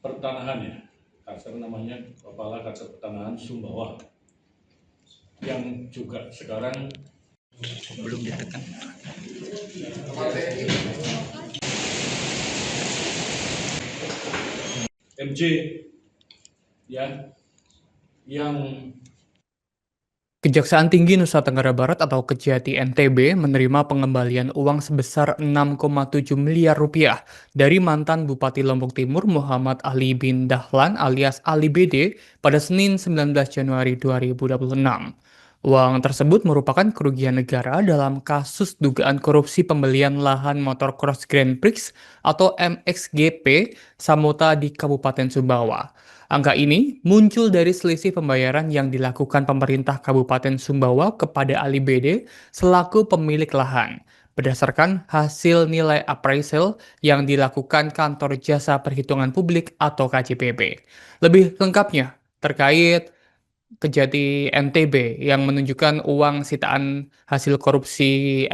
pertanahan ya, kasar namanya Kepala Kasar Pertanahan Sumbawa, yang juga sekarang belum ditekan. MJ ya, yang Kejaksaan Tinggi Nusa Tenggara Barat atau Kejati NTB menerima pengembalian uang sebesar 6,7 miliar rupiah dari mantan Bupati Lombok Timur Muhammad Ali bin Dahlan alias Ali BD pada Senin 19 Januari 2026. Uang tersebut merupakan kerugian negara dalam kasus dugaan korupsi pembelian lahan motor cross Grand Prix atau MXGP Samota di Kabupaten Sumbawa. Angka ini muncul dari selisih pembayaran yang dilakukan pemerintah Kabupaten Sumbawa kepada Ali BD selaku pemilik lahan, berdasarkan hasil nilai appraisal yang dilakukan Kantor Jasa Perhitungan Publik atau KJPP. Lebih lengkapnya terkait Kejati NTB yang menunjukkan uang sitaan hasil korupsi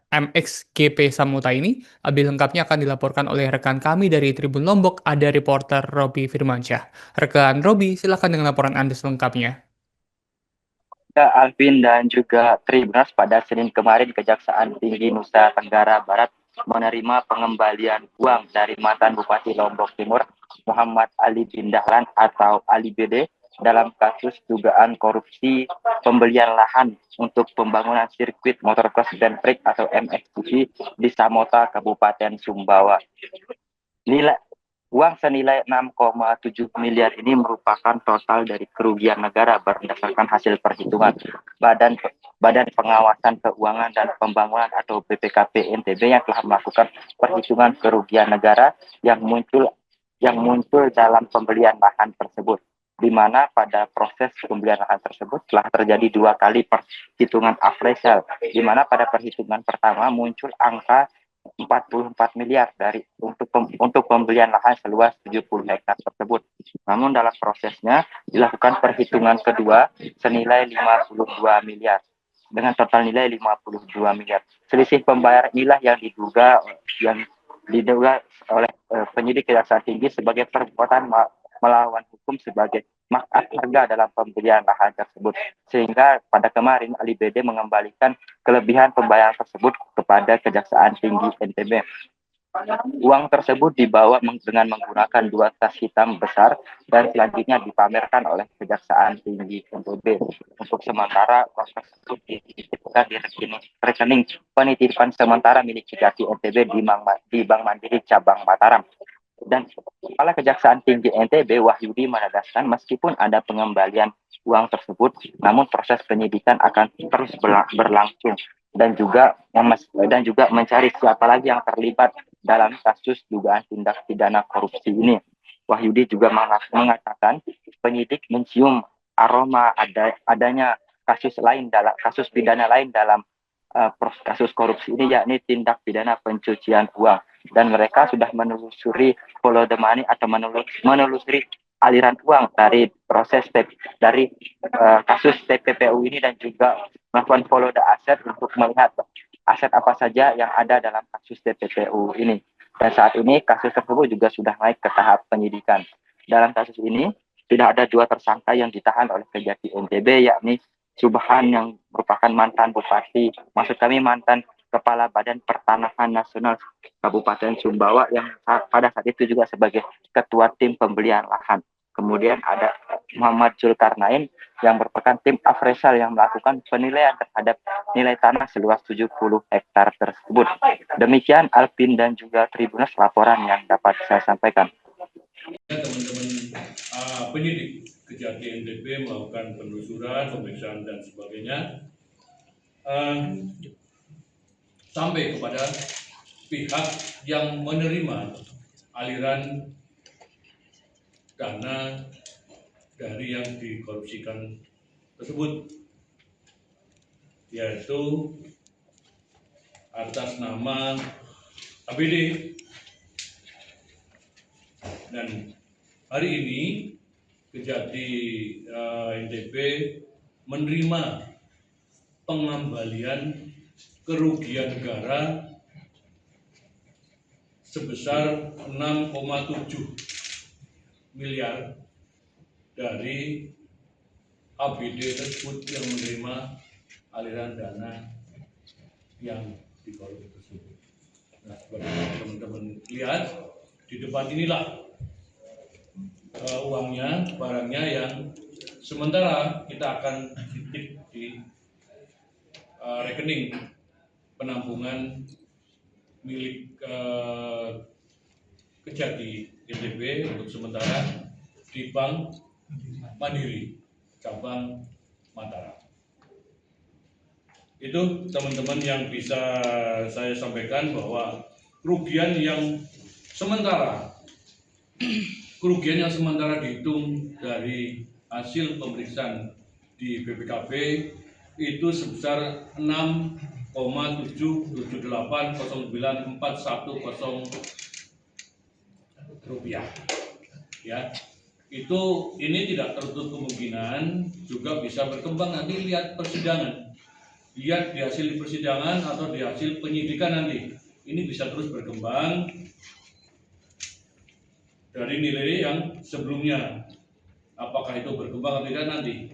MXGP Samuta ini, lebih lengkapnya akan dilaporkan oleh rekan kami dari Tribun Lombok, ada reporter Robi Firmansyah. Rekan Robi, silakan dengan laporan Anda selengkapnya. Ya, Alvin dan juga Tribuners, pada Senin kemarin Kejaksaan Tinggi Nusa Tenggara Barat menerima pengembalian uang dari mantan Bupati Lombok Timur Muhammad Ali bin Dahlan atau Ali BD dalam kasus dugaan korupsi pembelian lahan untuk pembangunan sirkuit motocross Grand Prix atau MXGP di Samota, Kabupaten Sumbawa. Uang senilai 6,7 miliar ini merupakan total dari kerugian negara berdasarkan hasil perhitungan Badan Pengawasan Keuangan dan Pembangunan atau BPKP NTB yang telah melakukan perhitungan kerugian negara yang muncul dalam pembelian lahan tersebut, di mana pada proses pembelian lahan tersebut telah terjadi 2 kali perhitungan appraisal, di mana pada perhitungan pertama muncul angka 44 miliar untuk pembelian lahan seluas 70 hektar tersebut. Namun dalam prosesnya dilakukan perhitungan kedua senilai 52 miliar dengan total nilai 52 miliar. Selisih pembayaran inilah yang diduga oleh penyidik Kejaksaan Tinggi sebagai perbuatan melawan hukum sebagai maaf harga dalam pembelian lahan tersebut, sehingga pada kemarin Ali BD mengembalikan kelebihan pembayaran tersebut kepada Kejaksaan Tinggi NTB. Uang tersebut dibawa dengan menggunakan 2 tas hitam besar dan selanjutnya dipamerkan oleh Kejaksaan Tinggi NTB. Untuk sementara uang tersebut dititipkan di rekening penitipan sementara milik Kejati NTB di Bank Mandiri Cabang Mataram. Dan Kepala Kejaksaan Tinggi NTB Wahyudi menegaskan meskipun ada pengembalian uang tersebut, namun proses penyidikan akan terus berlangsung dan juga mencari siapa lagi yang terlibat dalam kasus dugaan tindak pidana korupsi ini. Wahyudi juga mengatakan penyidik mencium aroma adanya kasus pidana lain dalam kasus korupsi ini, yakni tindak pidana pencucian uang, dan mereka sudah menelusuri follow the money atau menelusuri aliran uang dari kasus TPPU ini, dan juga melakukan follow the asset untuk melihat aset apa saja yang ada dalam kasus TPPU ini. Dan saat ini kasus tersebut juga sudah naik ke tahap penyidikan. Dalam kasus ini tidak ada 2 tersangka yang ditahan oleh Kejati NTB, yakni Subhan yang merupakan mantan bupati, mantan Kepala Badan Pertanahan Nasional Kabupaten Sumbawa yang pada saat itu juga sebagai ketua tim pembelian lahan. Kemudian ada Muhammad Zulkarnain yang merupakan tim appraisal yang melakukan penilaian terhadap nilai tanah seluas 70 hektar tersebut. Demikian Alvin dan juga Tribuners laporan yang dapat saya sampaikan. Teman-teman penyidik Kejati NTB melakukan penelusuran, pemeriksaan dan sebagainya sampai kepada pihak yang menerima aliran dana dari yang dikorupsikan tersebut, yaitu atas nama ABD. Dan hari ini Kejati NTB menerima pengembalian kerugian negara sebesar 6,7 miliar dari ABD tersebut yang menerima aliran dana yang dikorupsi tersebut. Nah, seperti teman-teman lihat di depan inilah uangnya, barangnya yang sementara kita akan titip di rekening penampungan milik Kejati NTB untuk sementara di Bank Mandiri cabang Mataram. Itu teman-teman yang bisa saya sampaikan bahwa kerugian yang sementara dihitung dari hasil pemeriksaan di BPKB itu sebesar 6,7780941 rupiah. Ya, ini tidak tertutup kemungkinan juga bisa berkembang nanti lihat persidangan. Lihat di hasil persidangan atau di hasil penyidikan nanti. Ini bisa terus berkembang dari nilai yang sebelumnya. Apakah itu berkembang atau tidak nanti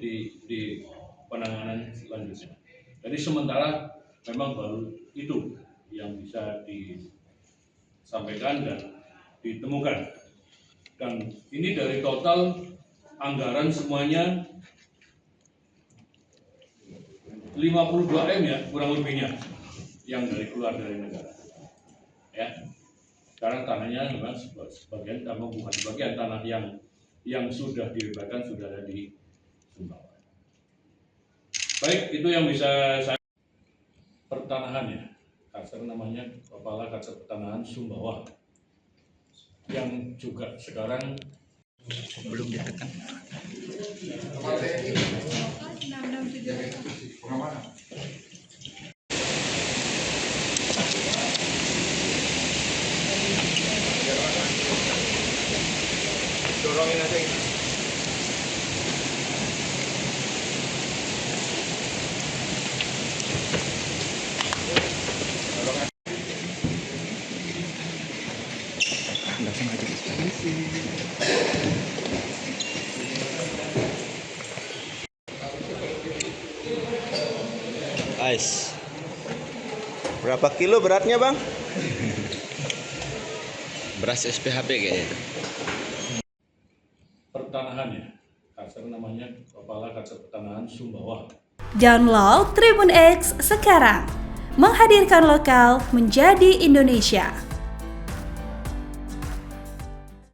di penanganan selanjutnya. Jadi sementara memang baru itu yang bisa disampaikan dan ditemukan. Dan ini dari total anggaran semuanya 52 M ya kurang lebihnya yang keluar dari negara. Ya. Sekarang tanahnya memang sebagian tanah bukan sebagian tanah yang sudah dibebaskan sudah ada di Sumbawa. Baik, itu yang bisa saya pertanahan ya. Kasar namanya Kepala Kasar Pertanahan Sumbawa yang juga sekarang Belum ditekan. Dorongin aja gitu. Langsung aja. Ais. Berapa kilo beratnya, Bang? Beras SPHB kayaknya. pertanahan ya. Kasar namanya Kepala Kasar Pertanahan Sumbawa. Download Tribun X sekarang, menghadirkan lokal menjadi Indonesia.